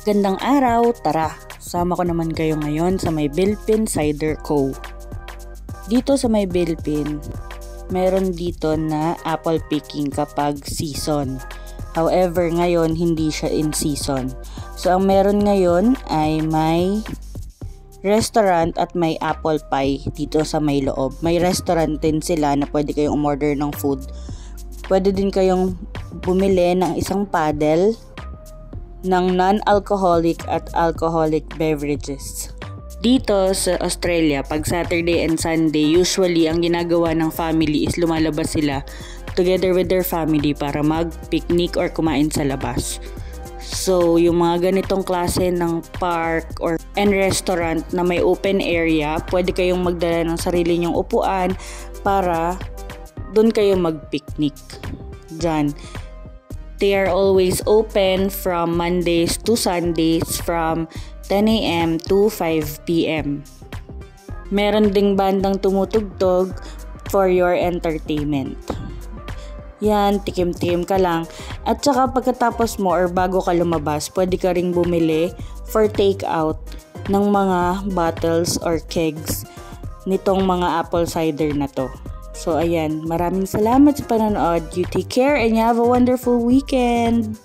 Gandang araw, tara! Sama ko naman kayo ngayon sa may Bilpin Cider Co. Dito sa may Bilpin, meron dito na apple picking kapag season. However, ngayon hindi siya in season. So, ang meron ngayon ay may restaurant at may apple pie dito sa may loob. May restaurant din sila na pwede kayong umorder ng food. Pwede din kayong bumili ng isang paddle ng non-alcoholic at alcoholic beverages. Dito sa Australia, pag Saturday and Sunday, usually ang ginagawa ng family is lumalabas sila together with their family para mag-picnic or kumain sa labas. So, yung mga ganitong klase ng park and restaurant na may open area, pwede kayong magdala ng sarili nyong upuan para doon kayo mag-picnic. Diyan. They are always open from Mondays to Sundays from 10 a.m. to 5 p.m. Meron ding bandang tumutugtog for your entertainment. Yan, tikim-tikim ka lang. At saka pagkatapos mo or bago ka lumabas, pwede ka ring bumili for take-out ng mga bottles or kegs nitong mga apple cider na to. So ayan, maraming salamat sa panonood. You take care and you have a wonderful weekend!